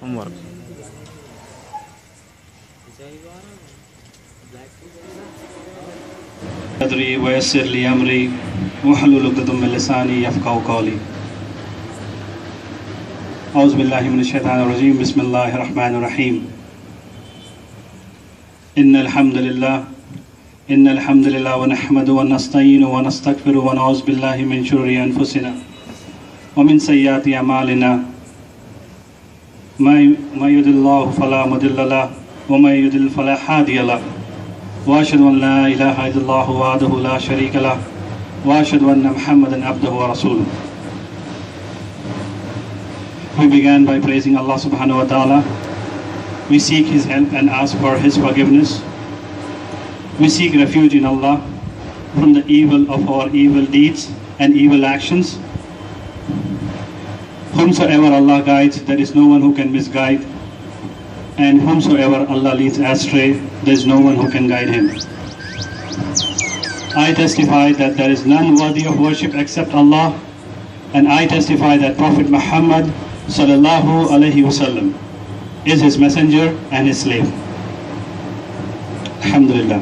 homework. صدری ویسر لی امری واحلل عقدۃ من لسانی یفقهوا قولی. اعوذ باللہ من الشیطان الرجیم. بسم اللہ الرحمن الرحیم. ان الحمد للہ ونحمد ونستعین ونستغفر ونعوذ باللہ من شرور انفسنا ومن سیئات اعمالنا من يهد الله فلا مضل له ومن يضلل فلا هادي له واشهد ان لا اله الا الله وحده لا شريك له واشهد ان محمدا عبده ورسوله. We began by praising Allah subhanahu wa ta'ala. We seek his help and ask for his forgiveness. We seek refuge in Allah from the evil of our evil deeds and evil actions. Whomsoever Allah guides, there is no one who can misguide. And whomsoever Allah leads astray, there is no one who can guide him. I testify that there is none worthy of worship except Allah. And I testify that Prophet Muhammad sallallahu alaihi wasallam is his messenger and his slave. Alhamdulillah.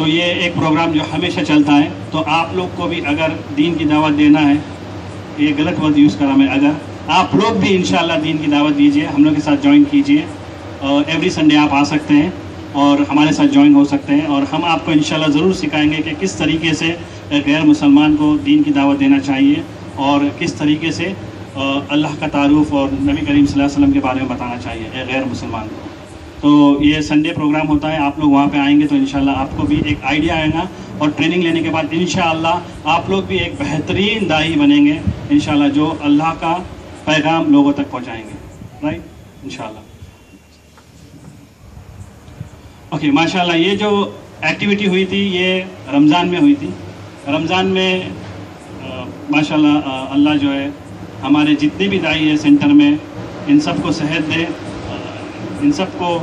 تو یہ ایک programme جو ہمیشہ چلتا ہے. تو آپ لوگ کو بھی اگر دین کی دعوت دینا ہے, یہ غلط ورڈ یوز کرا میں, اگر آپ لوگ بھی انشاءاللہ دین کی دعوت دیجئے, ہم لوگ کے ساتھ جوائن کیجئے. ایوری سنڈے آپ آ سکتے ہیں اور ہمارے ساتھ جوائن ہو سکتے ہیں, اور ہم آپ کو انشاءاللہ ضرور سکھائیں گے کہ کس طریقے سے غیر مسلمان کو دین کی دعوت دینا چاہیے, اور کس طریقے سے اللہ کا تعارف اور نبی کریم صلی اللہ علیہ وسلم کے بارے میں بتانا چاہیے ایک غیر مسلمان کو. تو یہ سنڈے پروگرام ہوتا ہے, آپ لوگ وہاں پہ آئیں گے تو انشاءاللہ آپ کو بھی ایک آئیڈیا آئے گا, اور ٹریننگ لینے کے بعد انشاءاللہ آپ لوگ بھی ایک بہترین داعی بنیں گے انشاءاللہ, جو اللہ کا پیغام لوگوں تک پہنچائیں گے. رائٹ, انشاءاللہ. اوکے, ماشاءاللہ یہ جو ایکٹیویٹی ہوئی تھی یہ رمضان میں ہوئی تھی. رمضان میں ماشاءاللہ اللہ جو ہے ہمارے جتنے بھی داعی ہیں سینٹر میں, ان سب کو صحت دے, ان سب کو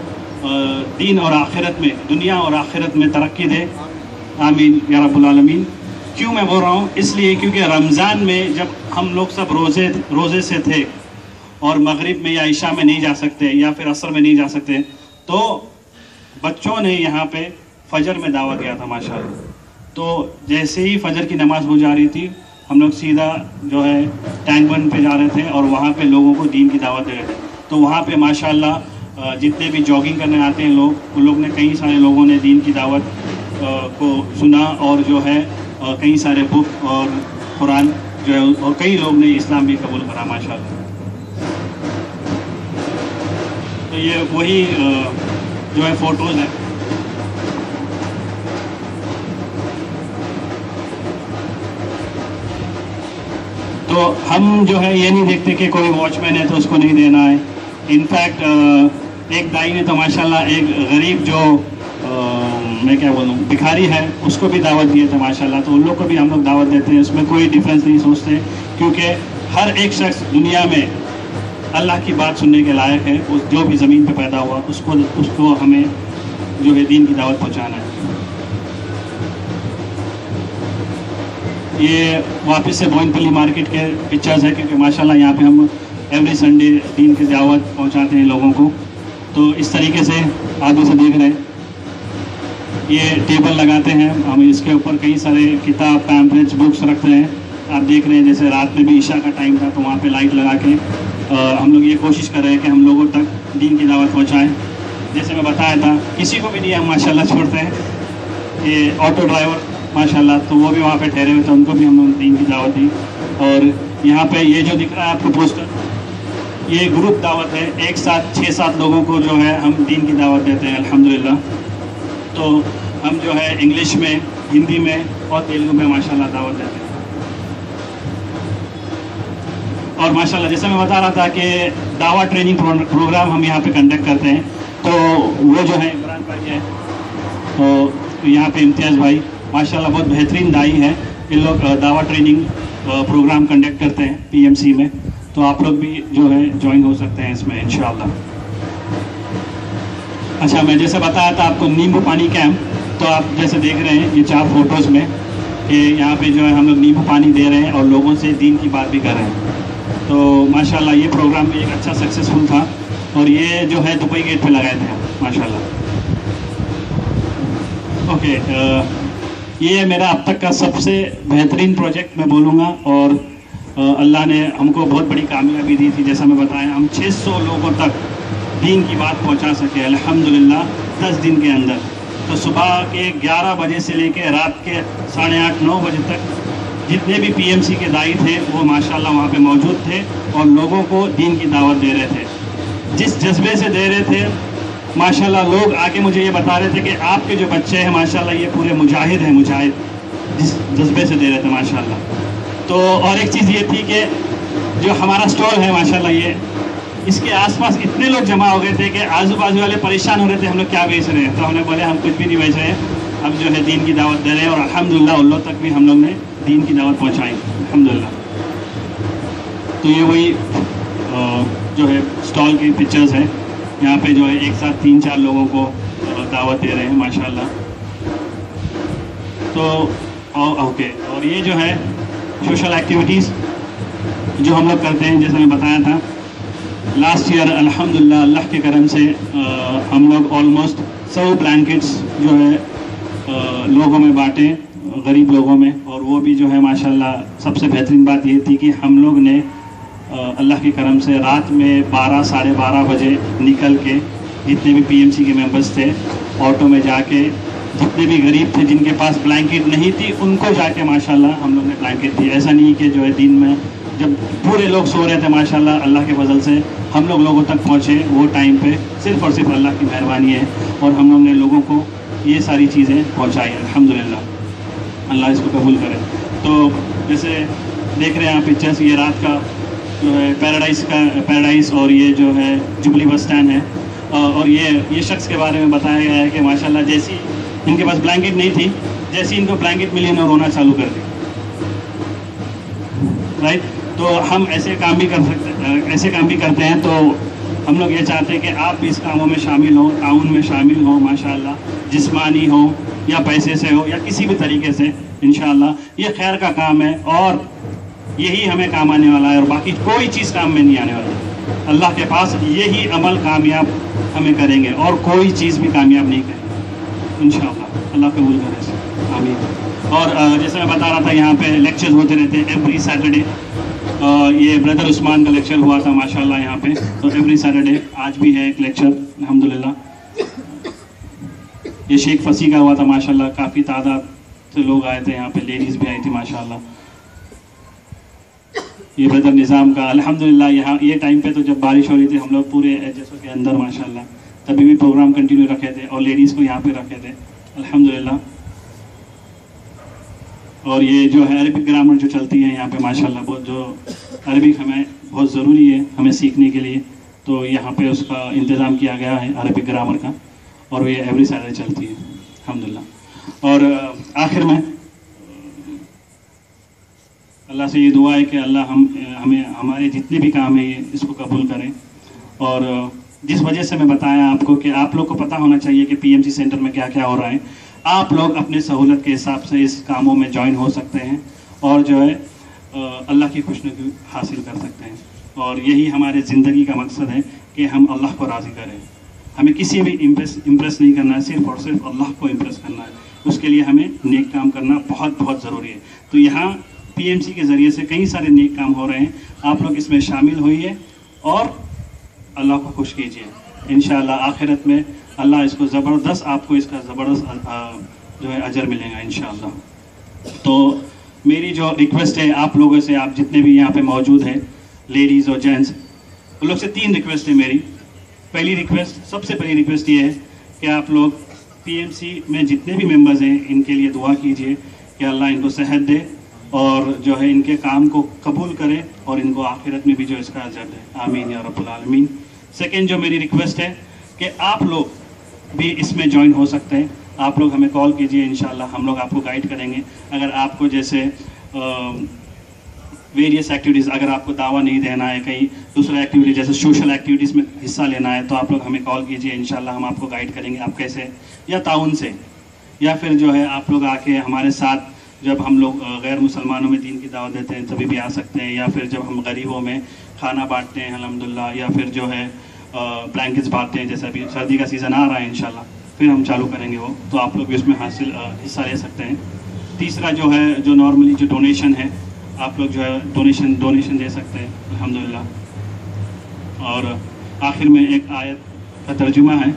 دین اور آخرت میں, دنیا اور آخرت میں ترقی دے. آمین یا رب العالمین. کیوں میں بول رہا ہوں؟ اس لیے کیونکہ رمضان میں جب ہم لوگ سب روزے سے تھے اور مغرب میں یا عشاء میں نہیں جا سکتے یا پھر عصر میں نہیں جا سکتے, تو بچوں نے یہاں پہ فجر میں دعوت دیا تھا ماشاءاللہ. تو جیسے ہی فجر کی نماز ہو جا رہی تھی, ہم لوگ سیدھا جو ہے ٹینک بند پہ جا رہے تھے اور وہاں پہ لوگوں کو دین کی دعوت دے رہے تھے. تو وہاں پہ ماشاءاللہ جتنے بھی جاگنگ کرنے آتے ہیں لوگ, ان لوگ نے کئی سارے لوگوں نے دین کی دعوت کو سنا, اور جو ہے کئی سارے بک اور قرآن جو ہے, اور کئی لوگ نے اسلام بھی قبول کرا ماشاءاللہ. تو یہ وہی جو ہے فوٹوز ہیں. تو ہم جو ہے یہ نہیں دیکھتے کہ کوئی واچ مین ہے تو اس کو نہیں دینا ہے. انفیکٹ ایک دائی نے تو ماشاءاللہ ایک غریب جو میں کیا بولوں بھکاری ہے, اس کو بھی دعوت دیے تھے ماشاءاللہ. تو ان لوگ کو بھی ہم لوگ دعوت دیتے ہیں, اس میں کوئی ڈفرینس نہیں سوچتے, کیونکہ ہر ایک شخص دنیا میں اللہ کی بات سننے کے لائق ہے. جو بھی زمین پہ پیدا ہوا اس کو ہمیں جو ہے دین کی دعوت پہنچانا ہے. یہ واپس سے بوئن پلی مارکیٹ کے پکچرز ہے, کیونکہ ماشاءاللہ یہاں پہ ہم ایوری سنڈے دین کی دعوت پہنچاتے ہیں لوگوں کو. تو اس طریقے سے آگے سے دیکھ رہے ہیں, یہ ٹیبل لگاتے ہیں ہم, اس کے اوپر کئی سارے کتاب, پیمپلیٹس, بکس رکھتے ہیں. آپ دیکھ رہے ہیں جیسے رات میں بھی عشاء کا ٹائم تھا تو وہاں پہ لائٹ لگا کے ہم لوگ یہ کوشش کر رہے ہیں کہ ہم لوگوں تک دین کی دعوت پہنچائیں. جیسے میں بتایا تھا, کسی کو بھی نہیں ہم ماشاءاللہ چھوڑتے ہیں. یہ آٹو ڈرائیور ماشاءاللہ, تو وہ بھی وہاں پہ ٹھہرے ہوئے تھے, ان کو بھی ہم لوگ دین کی دعوت دی. اور یہاں پہ یہ جو دکھ رہا ہے آپ کو پوسٹر, یہ گروپ دعوت ہے. ایک ساتھ 6-7 لوگوں کو جو ہے ہم دین کی دعوت دیتے ہیں الحمدللہ. تو ہم جو ہے انگلش میں, ہندی میں اور تیلگو میں ماشاءاللہ دعوت دیتے ہیں. اور ماشاءاللہ جیسے میں بتا رہا تھا کہ دعوت ٹریننگ پروگرام ہم یہاں پہ کنڈکٹ کرتے ہیں. تو وہ جو ہے عمران بھائی ہے, تو یہاں پہ امتیاز بھائی ماشاءاللہ بہت بہترین داعی ہے. ان لوگ دعوت ٹریننگ پروگرام کنڈکٹ کرتے ہیں PMC میں. تو آپ لوگ بھی جو ہے جوائن ہو سکتے ہیں اس میں انشاءاللہ. اچھا, میں جیسے بتایا تھا آپ کو نیمبو پانی کیمپ, تو آپ جیسے دیکھ رہے ہیں یہ 4 فوٹوز میں کہ یہاں پہ جو ہے ہم لوگ نیمبو پانی دے رہے ہیں اور لوگوں سے دین کی بات بھی کر رہے ہیں. تو ماشاءاللہ یہ پروگرام بھی ایک اچھا سکسیزفل تھا, اور یہ جو ہے دبئی گیٹ پہ لگائے تھے ماشاءاللہ. اوکے, یہ میرا اب تک کا سب سے بہترین پروجیکٹ میں بولوں گا, اور اللہ نے ہم کو بہت بڑی کامیابی دی تھی. جیسا میں بتایا, ہم 600 لوگوں تک دین کی بات پہنچا سکے الحمدللہ 10 دن کے اندر. تو صبح کے 11 بجے سے لے کے رات کے 8:30-9 بجے تک جتنے بھی PMC کے داعی تھے وہ ماشاءاللہ وہاں پہ موجود تھے, اور لوگوں کو دین کی دعوت دے رہے تھے. جس جذبے سے دے رہے تھے ماشاءاللہ, لوگ آگے مجھے یہ بتا رہے تھے کہ آپ کے جو بچے ہیں ماشاءاللہ یہ پورے مجاہد ہیں, مجاہد, جس جذبے سے دے رہے تھے ماشاءاللہ. تو اور ایک چیز یہ تھی کہ جو ہمارا سٹال ہے ماشاءاللہ, یہ اس کے آس پاس اتنے لوگ جمع ہو گئے تھے کہ آزو بازو والے پریشان ہو رہے تھے ہم لوگ کیا بیچ رہے ہیں. تو ہم نے بولے ہم کچھ بھی نہیں بیچ رہے ہیں, اب جو ہے دین کی دعوت دے رہے ہیں, اور الحمدللہ ان لوگ تک بھی ہم لوگ نے دین کی دعوت پہنچائی الحمدللہ. تو یہ وہی جو ہے اسٹال کی پکچرز ہیں, یہاں پہ جو ہے ایک ساتھ 3-4 لوگوں کو دعوت دے رہے ہیں ماشاءاللہ. تو اوکے, اور یہ جو ہے سوشل ایکٹیویٹیز جو ہم لوگ کرتے ہیں, جیسے میں بتایا تھا لاسٹ ایئر الحمدللہ اللہ کے کرم سے ہم لوگ آلموسٹ 100 بلینکٹس جو ہے لوگوں میں بانٹیں, غریب لوگوں میں. اور وہ بھی جو ہے ماشاءاللہ سب سے بہترین بات یہ تھی کہ ہم لوگ نے اللہ کے کرم سے رات میں 12 ساڑھے 12 بجے نکل کے جتنے بھی پی ایم سی کے ممبرس تھے آٹو میں جا کے, جتنے بھی غریب تھے جن کے پاس بلینکٹ نہیں تھی ان کو جا کے ماشاءاللہ ہم لوگ نے بلینکٹ دی. ایسا نہیں کہ جو ہے دن میں جب پورے لوگ سو رہے تھے ماشاءاللہ اللہ کے فضل سے ہم لوگ لوگوں تک پہنچے وہ ٹائم پہ, صرف اور صرف اللہ کی مہربانی ہے. اور ہم لوگ نے لوگوں کو یہ ساری چیزیں پہنچائی ہیں الحمدللہ, اللہ اس کو قبول کرے. تو جیسے دیکھ رہے ہیں آپ پکچرس, یہ رات کا جو ہے پیراڈائز اور یہ جو ہے جبلی بس اسٹینڈ ہے. اور یہ شخص کے بارے میں بتایا گیا ہے کہ ماشاءاللہ جیسی ان کے پاس بلینکٹ نہیں تھی, جیسی ان کو بلینکٹ ملی انہوں نے رونا چالو کر دی. رائٹ, تو ہم ایسے کام بھی کرتے ہیں. تو ہم لوگ یہ چاہتے ہیں کہ آپ بھی اس کاموں میں شامل ہوں, تعاون میں شامل ہوں ماشاءاللہ, جسمانی ہو یا پیسے سے ہو یا کسی بھی طریقے سے. انشاءاللہ یہ خیر کا کام ہے اور یہی ہمیں کام آنے والا ہے, اور باقی کوئی چیز کام میں نہیں آنے والا. اللہ کے پاس یہی عمل کامیاب ہمیں کریں گے اور کوئی چیز بھی کامیاب نہیں کریں گے انشاءاللہ. اللہ قبول کرے سے, آمین. اور جیسے میں بتا رہا تھا یہاں پہ لیکچرز ہوتے رہتے ہیں ایوری سیٹرڈے. یہ بردر عثمان کا لیکچر ہوا تھا ماشاءاللہ یہاں پہ, تو ایوری سیٹرڈے آج بھی ہے ایک لیکچر الحمدللہ. یہ شیخ فصیح کا ہوا تھا ماشاءاللہ, کافی تعداد سے لوگ آئے تھے یہاں پہ, لیڈیز بھی آئی تھی ماشاءاللہ. یہ بردر نظام کا الحمدللہ یہاں یہ ٹائم پہ تو جب بارش ہو رہی تھی ہم لوگ پورے ایجسوں کے اندر ماشاءاللہ تبھی بھی پروگرام کنٹینیو رکھے تھے اور لیڈیز کو یہاں پہ رکھے تھے الحمدللہ. اور یہ جو ہے عربک گرامر جو چلتی ہے یہاں پہ ماشاءاللہ, بہت جو عربک ہمیں بہت ضروری ہے ہمیں سیکھنے کے لیے, تو یہاں پہ اس کا انتظام کیا گیا ہے عربک گرامر کا, اور یہ ایوری سیٹرڈے چلتی ہے الحمدللہ. اور آخر میں اللہ سے یہ دعا ہے کہ اللہ ہمیں ہمارے جتنے بھی کام ہیں یہ اس کو قبول کریں. اور جس وجہ سے میں بتایا آپ کو کہ آپ لوگ کو پتہ ہونا چاہیے کہ پی ایم سی سینٹر میں کیا کیا ہو رہا ہے. آپ لوگ اپنے سہولت کے حساب سے اس کاموں میں جوائن ہو سکتے ہیں اور جو ہے اللہ کی خوشنودی حاصل کر سکتے ہیں. اور یہی ہمارے زندگی کا مقصد ہے کہ ہم اللہ کو راضی کریں. ہمیں کسی بھی امپریس نہیں کرنا ہے, صرف اور صرف اللہ کو امپریس کرنا ہے. اس کے لیے ہمیں نیک کام کرنا بہت بہت ضروری ہے. تو یہاں پی ایم سی کے ذریعے سے کئی سارے نیک کام ہو رہے ہیں, آپ لوگ اس میں شامل ہوئیے اور اللہ کو خوش کیجیے. انشاءاللہ آخرت میں اللہ اس کو زبردست, آپ کو اس کا زبردست جو ہے اجر ملے گا انشاءاللہ. تو میری جو ریکویسٹ ہے آپ لوگوں سے, آپ جتنے بھی یہاں پہ موجود ہیں لیڈیز اور جینٹس, ان لوگ سے 3 ریکویسٹ ہے میری. پہلی ریکویسٹ, سب سے پہلی ریکویسٹ یہ ہے کہ آپ لوگ پی ایم سی میں جتنے بھی ممبرز ہیں ان کے لیے دعا کیجیے کہ اللہ ان کو صحت دے اور جو ہے ان کے کام کو قبول کرے اور ان کو آخرت میں بھی جو اس کا اجر دے, آمین یا رب العالمین. سیکنڈ جو میری ریکویسٹ ہے کہ آپ لوگ بھی اس میں جوائن ہو سکتے ہیں. آپ لوگ ہمیں کال کیجئے, انشاءاللہ ہم لوگ آپ کو گائیڈ کریں گے. اگر آپ کو جیسے ویریس ایکٹیویٹیز, اگر آپ کو دعویٰ نہیں دینا ہے, کہیں دوسرا ایکٹیویٹی جیسے سوشل ایکٹیویٹیز میں حصہ لینا ہے, تو آپ لوگ ہمیں کال کیجئے, انشاءاللہ ہم آپ کو گائیڈ کریں گے آپ کیسے, یا تعاون سے, یا پھر جو ہے آپ لوگ آ کے ہمارے ساتھ جب ہم لوگ غیر مسلمانوں میں دین کی دعوت دیتے ہیں تبھی بھی آ سکتے ہیں, یا پھر جب ہم غریبوں میں کھانا بانٹتے ہیں الحمدللہ, یا پھر جو ہے بلینکٹس بانٹتے ہیں, جیسے ابھی سردی کا سیزن آ رہا ہے انشاءاللہ پھر ہم چالو کریں گے وہ, تو آپ لوگ بھی اس میں حصہ لے سکتے ہیں. تیسرا جو ہے جو نارملی جو ڈونیشن ہے, آپ لوگ جو ہے ڈونیشن دے سکتے ہیں الحمدللہ. اور آخر میں ایک آیت کا ترجمہ ہے,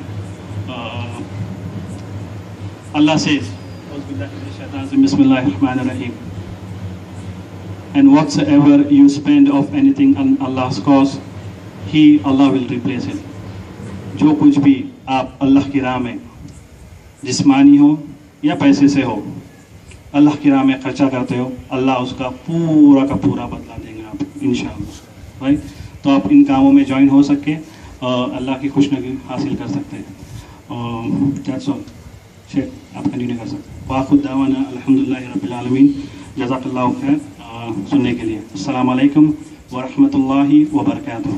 اللہ سے بسم اللہ الرحمن الرحیم, and whatsoever you spend of anything on Allah's cause, Allah will replace it. جو کچھ بھی آپ اللہ کی راہ میں جسمانی ہو یا پیسے سے ہو اللہ کی راہ میں خرچہ کرتے ہو, اللہ اس کا پورا بدلہ دیں گے آپ انشاءاللہ. رائٹ, تو آپ ان کاموں میں جوائن ہو سکے اور اللہ کی خوشنودی حاصل کر سکتے ہیں. That's all. شیخ آپ کنٹینیو کر سکتے ہیں. وآخر دعوانا الحمدللہ رب العالمین. جزاک اللہ خیر سننے کے لیے. السلام علیکم ورحمۃ اللہ وبرکاتہ.